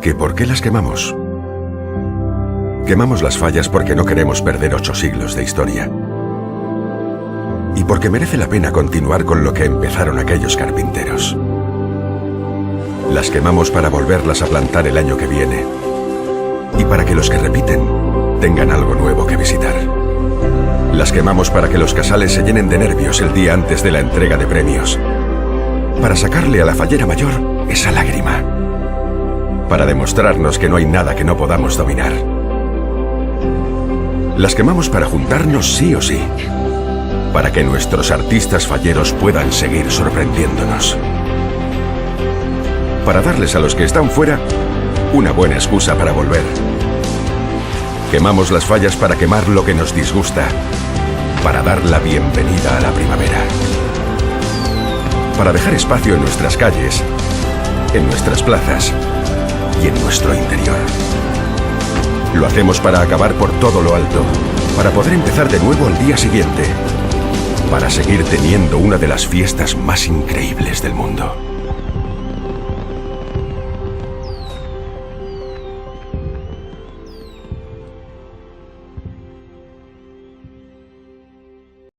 ¿Que por qué las quemamos? Quemamos las fallas porque no queremos perder 8 siglos de historia. Y porque merece la pena continuar con lo que empezaron aquellos carpinteros. Las quemamos para volverlas a plantar el año que viene. Y para que los que repiten tengan algo nuevo que visitar. Las quemamos para que los casales se llenen de nervios el día antes de la entrega de premios. Para sacarle a la fallera mayor esa lágrima. Para demostrarnos que no hay nada que no podamos dominar. Las quemamos para juntarnos sí o sí. Para que nuestros artistas falleros puedan seguir sorprendiéndonos. Para darles a los que están fuera una buena excusa para volver. Quemamos las fallas para quemar lo que nos disgusta. Para dar la bienvenida a la primavera. Para dejar espacio en nuestras calles, en nuestras plazas y en nuestro interior. Lo hacemos para acabar por todo lo alto, para poder empezar de nuevo al día siguiente, para seguir teniendo una de las fiestas más increíbles del mundo.